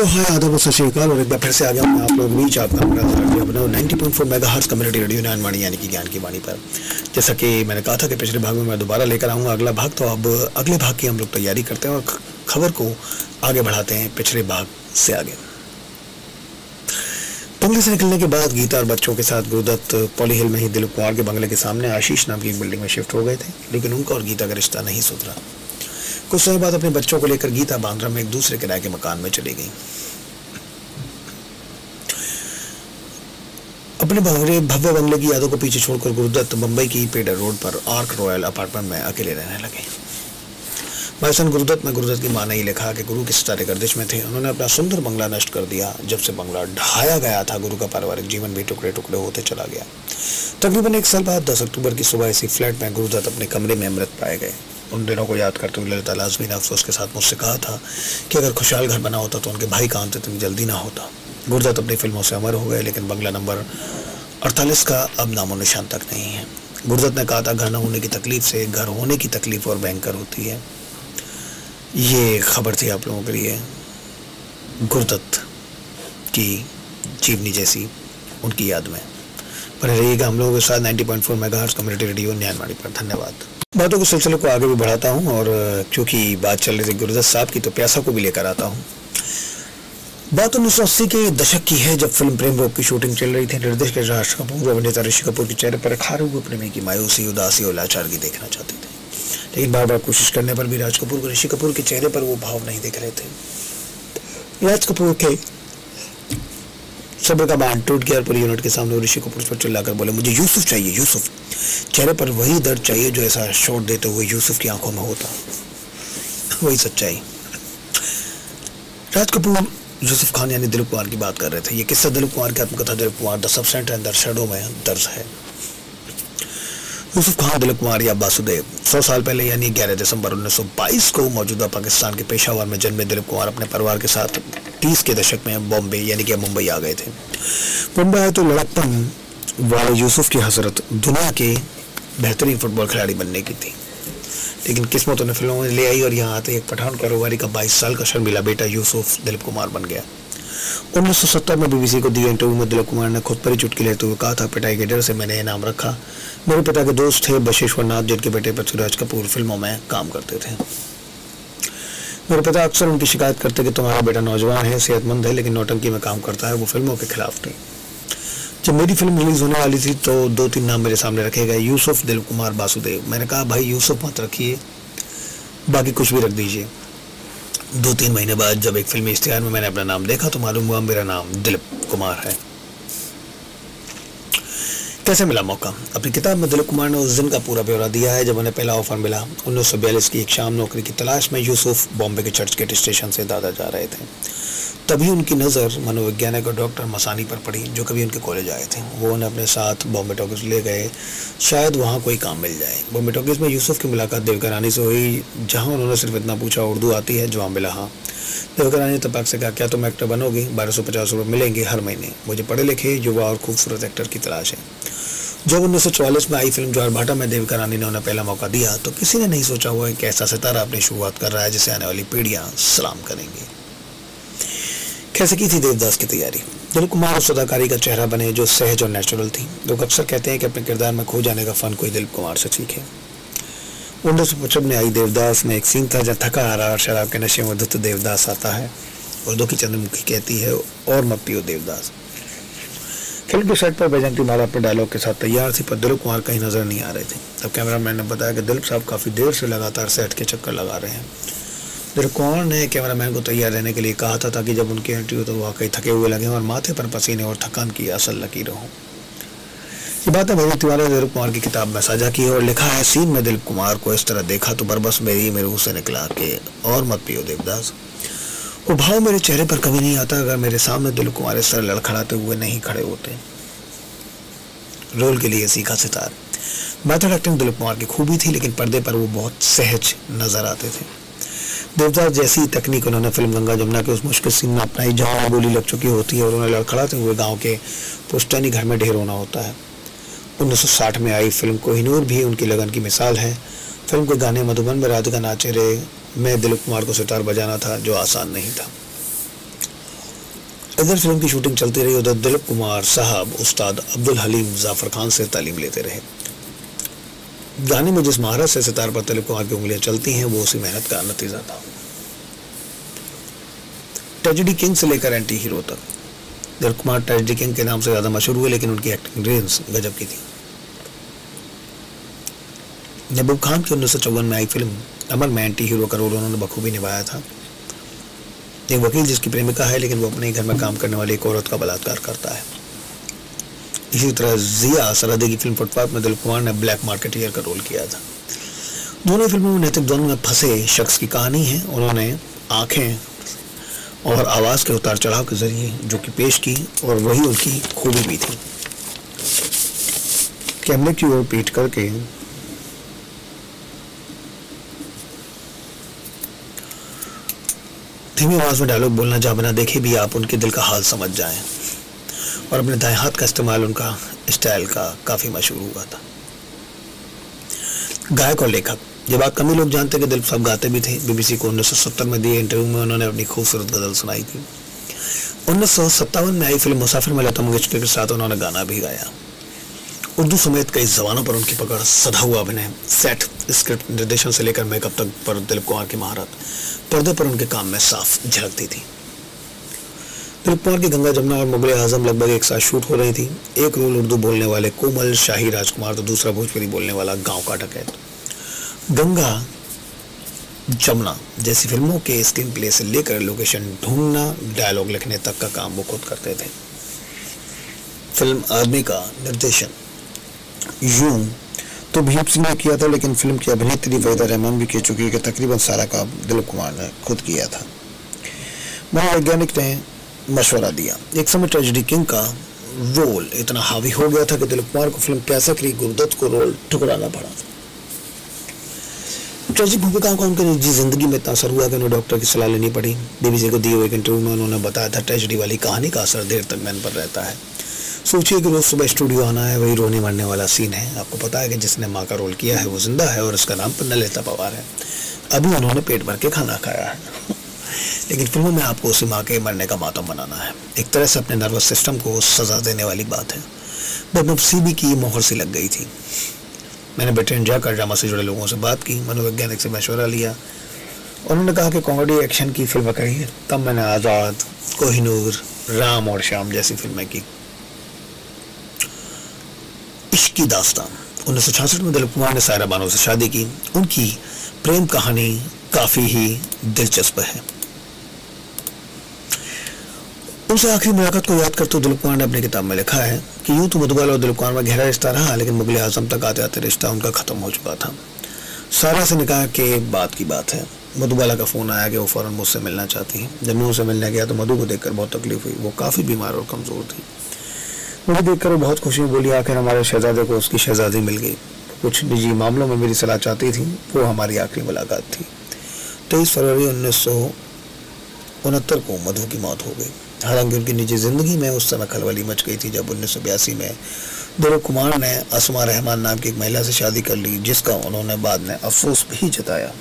तो हाय आदाब सत श्री अकाल और एक बार फिर से आ गया मैं आप लोगों के बीच आपका अपना 90.4 मेगाहर्ट्ज़ कम्युनिटी रेडियो ज्ञानवाणी यानी कि ज्ञान की वाणी पर। जैसा कि मैंने कहा था कि पिछले भाग में मैं दोबारा लेकर आऊँगा अगला भाग, तो अब अगले भाग की हम लोग तैयारी करते हैं और खबर को आगे बढ़ाते हैं पिछले भाग से आगे। बंगले से निकलने के बाद गीता और बच्चों के साथ गुरुदत्त पॉली हिल में ही दिलीप कुमार के बंगले के सामने आशीष नाम की एक बिल्डिंग में शिफ्ट हो गए थे, लेकिन उनका और गीता का रिश्ता नहीं सुधरा। कुछ समय बाद अपने बच्चों को लेकर गीता बांद्रा में एक दूसरे किराए के मकान में चली गई। अपने भव्य बंगले की यादों को पीछे छोड़कर गुरुदत्त मुंबई की पेडर रोड पर आर्क रॉयल अपार्टमेंट में अकेले रहने लगे। भाई सन गुरुदत्त की मां ने ही लिखा कि गुरु के सितारे गर्दिश में थे। उन्होंने अपना सुंदर बंगला नष्ट कर दिया। जब से बंगला ढाया गया था, गुरु का पारिवारिक जीवन भी टुकड़े टुकड़े होते चला गया। तकरीबन एक साल बाद 10 अक्टूबर की सुबह इसी फ्लैट में गुरुदत्त अपने कमरे में मृत पाए गए। उन दिनों को याद करते हुए ललिता लाजमी ने अफसोस के साथ मुझसे कहा था कि अगर खुशहाल घर बना होता तो उनके भाई का अंत इतनी जल्दी ना होता। गुरुदत्त अपनी फिल्मों से अमर हो गए, लेकिन बंगला नंबर 48 का अब नामो निशान तक नहीं है। गुरुदत्त ने कहा था, घर न होने की तकलीफ से घर होने की तकलीफ और भयंकर होती है। ये खबर थी आप लोगों के लिए गुरुदत्त की जीवनी जैसी उनकी याद में। बने रहिएगा हम लोगों के साथ 90.4 मेगाहर्ट्ज़ कम्युनिटी रेडियो ज्ञानवाणी पर। धन्यवाद। बातों के सिलसिले को आगे भी बढ़ाता हूँ और क्योंकि बात चल रही थी गुरुदत्त साहब की, तो प्यासा को भी लेकर आता हूँ। बात 1980 के दशक की है, जब फिल्म प्रेम रोग की शूटिंग चल रही थी। निर्देशक राज कपूर और अभिनेता ऋषि कपूर के चेहरे पर खारे हुए प्रेमी की मायूसी, उदासी और लाचारगी देखना चाहते थे, लेकिन बार बार कोशिश करने पर भी राज कपूर को ऋषि कपूर के चेहरे पर वो भाव नहीं दिख रहे थे। राज कपूर के सब्र का बांध टूट गया और पूरी यूनिट के सामने ऋषि कपूर पर चिल्लाकर बोले, मुझे यूसुफ चाहिए, यूसुफ। चेहरे पर वही दर्द चाहिए जो ऐसा शॉट देते हुए यूसुफ की आंखों में होता, वही सच्चाई। राज कपूर यूसुफ खान यानी दिलीप कुमार की बात कर रहे थे। ये किस्सा दिलीप कुमार की आत्मकथा Dilip Kumar the substance and the shadow में दर्ज है। यूसुफ खान दिलीप कुमार या वासुदेव 100 साल पहले यानी 11 दिसंबर 1922 को मौजूदा पाकिस्तान के पेशावर में जन्मे दिलीप कुमार अपने परिवार के साथ 30 के दशक में बॉम्बे यानी कि मुंबई आ गए थे। मुंबई आए तो लड़कपन वाले यूसुफ की हसरत दुनिया के बेहतरीन फुटबॉल खिलाड़ी बनने की थी, लेकिन किस्मत उन्हें फिल्मों में ले आई और यहाँ आते एक पठान कारोबारी का 22 साल का शर्मिला बेटा यूसुफ दिलीप कुमार बन गया। 1970 में बीबीसी को दिए इंटरव्यू में दिलीप कुमार ने खुद पर ही चुटकी लेते हुए कहा था, पिटाई के डर से मैंने ये नाम रखा। मेरे पिता के दोस्त थे बशेश्वर नाथ, जिनके बेटे पृथ्वीराज कपूर फिल्मों में काम करते थे। मेरे पिता अक्सर उनकी शिकायत करते कि तुम्हारा बेटा नौजवान है, सेहतमंद है, लेकिन नौटंकी में काम करता है। वो फिल्मों के खिलाफ थे। जब मेरी फिल्म रिलीज होने वाली थी तो 2-3 नाम मेरे सामने रखे गए, यूसुफ, दिलीप कुमार, वासुदेव। मैंने कहा, भाई यूसुफ मत रखिए, बाकी कुछ भी रख दीजिए। 2-3 महीने बाद जब एक फिल्मी इश्तिहार में मैंने अपना नाम देखा तो मालूम हुआ मेरा नाम दिलीप कुमार है। कैसे मिला मौका? अपनी किताब में दिलीप कुमार ने उस दिन का पूरा ब्यौरा दिया है जब उन्हें पहला ऑफर मिला। 1942 की एक शाम नौकरी की तलाश में यूसुफ बॉम्बे के चर्चगेट स्टेशन से दादर जा रहे थे। तभी उनकी नज़र मनोवैज्ञानिक और डॉक्टर मसानी पर पड़ी, जो कभी उनके कॉलेज आए थे। वो उन्हें अपने साथ बॉम्बे टॉकीज ले गए, शायद वहाँ कोई काम मिल जाए। बॉम्बे टॉकीज में यूसुफ की मुलाकात देविका रानी से हुई, जहाँ उन्होंने सिर्फ इतना पूछा, उर्दू आती है? जवाब मिला हाँ। देविका रानी ने तपक से कहा, क्या तुम एक्टर बनोगे? 1250 रुपये मिलेंगे हर महीने। मुझे पढ़े लिखे युवा और खूबसूरत एक्टर की तलाश है। जब 1944 में आई फिल्म ज्वारभाटा में देविका रानी ने उन्हें पहला मौका दिया तो किसी ने नहीं सोचा हुआ कि ऐसा सितारा अपनी शुरुआत कर रहा है जिसे आने वाली पीढ़ियां सलाम करेंगी। कैसे की थी देवदास की तैयारी? दिलीप कुमार उस अदाकारी का चेहरा बने जो सहज और नेचुरल थी। लोग अक्सर कहते हैं कि अपने किरदार में खो जाने का फन कोई दिलीप कुमार से सीखे। 1955 में आई देवदास में एक सीन था जहाँ थका आ रहा और शराब के नशे में धुत देवदास आता है और दुखी चंद्रमुखी कहती है, और मत पियो देवदास। फिल्म के सेट पर बैजंती माला अपने डायलॉग के साथ तैयार थी, पर दिलीप कुमार कहीं नजर नहीं आ रहे थे। तब कैमरामैन ने बताया कि दिलीप साहब काफ़ी देर से लगातार सेट के चक्कर लगा रहे हैं। दिलीप कुमार ने कैमरामैन को तैयार रहने के लिए कहा था ताकि जब उनकी एंट्री हो तो वाकई थके हुए लगे और माथे पर पसीने और थकान की असल लकीरें हों। ये बातें बैजंती माला ने दिलीप कुमार की किताब में साझा की और लिखा है, सीन में दिलीप कुमार को इस तरह देखा तो बरबस मेरे मुंह से निकला कि और मत पियो देवदास। वो भाव मेरे चेहरे पर कभी नहीं आता अगर मेरे सामने दिलीप कुमार इस तरह लड़खड़ाते हुए नहीं खड़े होते। रोल के लिए सीखा सितार। मेथड एक्टिंग दिलीप कुमार की खूबी थी, लेकिन पर्दे पर वो बहुत सहज नजर आते थे। देवदास जैसी तकनीक उन्होंने फिल्म गंगा जमुना के उस मुश्किल सीन में अपनाई जहाँ गोली लग चुकी होती है और उन्हें लड़खड़ाते हुए गाँव के पुश्तैनी घर में ढेर होना होता है। 1960 में आई फिल्म कोहिनूर भी उनकी लगन की मिसाल है। फिल्म के गाने मधुबन में राधिका नाचे रे में दिलीप कुमार को सितार बजाना था, जो आसान नहीं था। इधर फिल्म की शूटिंग चलती रही, उधर दिलीप कुमार साहब उस्ताद अब्दुल हलीम जाफर खान से तालीम लेते रहे। गाने में जिस महारत से सितार पर दिलीप कुमार की उंगलियां चलती हैं वो उसी मेहनत का नतीजा था। ट्रेजेडी किंग से लेकर एंटी हीरो तक दिलीप कुमार ट्रेजेडी किंग के नाम से ज्यादा मशहूर हुए, लेकिन उनकी एक्टिंग रेंज गजब की थी। महबूब खान की 1954 में आई फिल्म अमर में एंटी हीरो का रोल उन्होंने बखूबी निभाया था। एक वकील जिसकी प्रेमिका है लेकिन वो अपने ही घर में काम करने वाली एक औरत का बलात्कार करता है। इसी तरह जिया सरहदी की फिल्म फुटपाथ में दिलीप कुमार ने ब्लैक मार्केटियर का रोल किया था। दोनों फिल्मों में नैतिक द्वंद्व में फंसे शख्स की कहानी है। उन्होंने आंखें और आवाज के उतार चढ़ाव के जरिए जो कि पेश की, और वही उनकी खूबी भी थी। कैमरे की ओर पीट करके धीमी आवाज में डायलॉग बोलना, जहां बिना देखे भी आप उनके दिल का हाल समझ जाएं, और अपने दाएं हाथ का इस्तेमाल उनका स्टाइल का काफी मशहूर हुआ था। गायक और लेखक, ये बात कम ही लोग जानते कि दिलीप साहब गाते भी थे। बीबीसी को 1970 में दिए इंटरव्यू में उन्होंने अपनी खूबसूरत गजल सुनाई थी। 1957 में आई फिल्म मुसाफिर में लता मंगेशकर के साथ उन्होंने गाना भी गाया। उर्दू समेत कई जबानों पर उनकी पकड़, सधा हुआ अभिनय, सेट, स्क्रिप्ट, निर्देशन से लेकर मेकअप तक पर दिलीप कुमार की महारत पर्दे पर उनके काम में साफ झलकती थी। दिलीप कुमार की गंगा जमुना और मुगले आजम लगभग एक साथ शूट हो रही थी। एक रोल उर्दू बोलने वाले कोमल शाही राजकुमार तो दूसरा भोजपुरी बोलने वाला गांव का डकैत। गंगा जमुना जैसी फिल्मों के स्क्रीन प्ले से लेकर लोकेशन ढूंढना, डायलॉग लिखने तक का काम वो खुद करते थे। फिल्म आदमी का निर्देशन यूं तो भीम सिंह ने किया था, लेकिन फिल्म की अभिनेत्री वहीदा रहमान भी कह चुकी है कि तकरीबन सारा काम दिलीप कुमार ने खुद किया था। मनोवैज्ञानिक ने मशवरा दिया। एक समय ट्रेजेडी किंग का रोल इतना हावी हो गया था कि दिलीप कुमार को फिल्म कैसा करी गुरुदत्त को रोल ठुकराना पड़ा। ट्रेजिक भूमिकाओं का उनकी निजी जिंदगी में इतना असर हुआ कि उन्हें डॉक्टर की सलाह लेनी पड़ी। बीबीसी को दिए हुए एक इंटरव्यू में उन्होंने बताया था, ट्रेजेडी वाली कहानी का असर देर तक मन पर रहता है। सोचिए कि रोज सुबह स्टूडियो आना है, वही रोने मरने वाला सीन है। आपको पता है कि जिसने माँ का रोल किया है वो जिंदा है और उसका नाम नलिता पवार है। अभी उन्होंने पेट भर के खाना खाया है लेकिन फिल्मों में आपको उसी माँ के मरने का मातम बनाना है। एक तरह से अपने नर्वस सिस्टम को सजा देने वाली बात है। बदनसीबी की मोहर सी लग गई थी। मैंने ब्रिटेन जाकर ड्रामा से जुड़े लोगों से बात की, मनोवैज्ञानिक से मशवरा लिया। उन्होंने कहा कि कॉमेडी एक्शन की फिल्म करिए। तब मैंने आज़ाद, कोहिनूर, राम और श्याम जैसी फिल्में की। इश्क की दास्तान 1966 में दिलीप कुमार ने सायरा बानो से शादी की। उनकी प्रेम कहानी काफी ही दिलचस्प है। उनसे आखिरी मुलाकात को याद करते हुए दिलीप कुमार ने अपनी किताब में लिखा है कि यूं तो मधुबाला और दिलीप कुमार में गहरा रिश्ता रहा, लेकिन मुगले आजम तक आते आते रिश्ता उनका खत्म हो चुका था। सारा से निकाह के बाद की बात है। मधुबाला का फोन आया कि वो फौरन मुझसे मिलना चाहती है। जब मैं उनसे मिलने गया तो मधु को देखकर बहुत तकलीफ हुई। वो काफी बीमार और कमजोर थी। मुझे देखकर वो बहुत खुशी में बोली, आखिर हमारे शहजादे को उसकी शहजादी मिल गई। कुछ निजी मामलों में मेरी सलाह चाहती थी। वो हमारी आखिरी मुलाकात थी। 23 फरवरी 1969 को मधु की मौत हो गई। हालांकि उनकी निजी जिंदगी में उस समय खलबली मच गई थी जब 1982 में दिलीप कुमार ने असमा रहमान नाम की एक महिला से शादी कर ली, जिसका उन्होंने बाद में अफसोस भी जताया।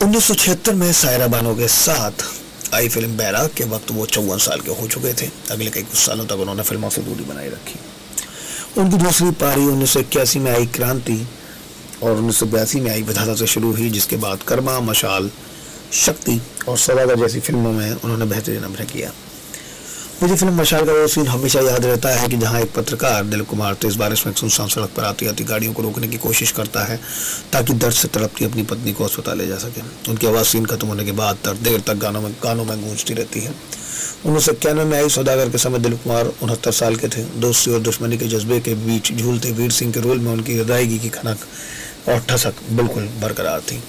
1976 में सायरा बानो के साथ आई फिल्म बैराग के वक्त वो 54 साल के हो चुके थे। अगले कई कुछ सालों तक उन्होंने फिल्मों से दूरी बनाए रखी। उनकी दूसरी पारी 1981 में आई क्रांति और 1982 में आई विधाता से शुरू हुई, जिसके बाद कर्मा, मशाल, शक्ति और सौदागर जैसी फिल्मों में उन्होंने बेहतरीन अभिनय किया। मुझे फिल्म मशाल का वो सीन हमेशा याद रहता है कि जहां एक पत्रकार दिलीप कुमार तेज बारिश में सुनसान सड़क पर आती आती गाड़ियों को रोकने की कोशिश करता है ताकि दर्द से तड़पती अपनी पत्नी को अस्पताल ले जा सके। उनकी आवाज़ सीन खत्म होने के बाद देर तक गानों में गूंजती रहती है। 1991 में आई सौदागर के समय दिलीप कुमार 69 साल के थे। दोस्ती और दुश्मनी के जज्बे के बीच झूलते वीर सिंह के रोल में उनकी अदायगी की खनक और ठसक बिल्कुल बरकरार थी।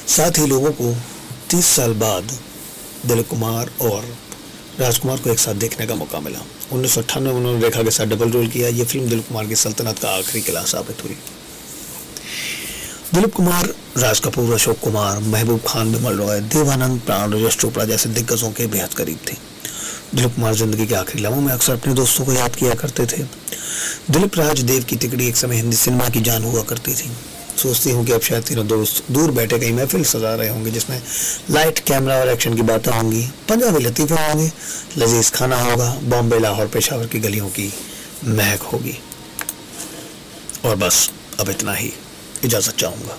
साथ ही लोगों को 30 साल बाद दिलीप कुमार और राजकुमार को एक साथ देखने का मौका मिला। 1998 में उन्होंने रेखा के साथ डबल रोल किया। यह फिल्म दिलीप कुमार की सल्तनत का आखिरी किला साबित हुई। दिलीप कुमार, राज कपूर, अशोक कुमार, महबूब खान, बिमल रॉय, देवानंद, प्राण, यश चोपड़ा जैसे दिग्गजों के बेहद करीब थे। दिलीप कुमार जिंदगी के आखिरी लम्हों में अक्सर अपने दोस्तों को याद किया करते थे। दिलीप राज देव की तिकड़ी एक समय हिंदी सिनेमा की जान हुआ करती थी। सोचती हूँ कि अब शायद तीनों दोस्त दूर बैठे कहीं महफिल सजा रहे होंगे जिसमें लाइट, कैमरा और एक्शन की बातें होंगी, पंजाबी लतीफ़े होंगे, लजीज खाना होगा, बॉम्बे, लाहौर, पेशावर की गलियों की महक होगी। और बस अब इतना ही, इजाज़त चाहूँगा।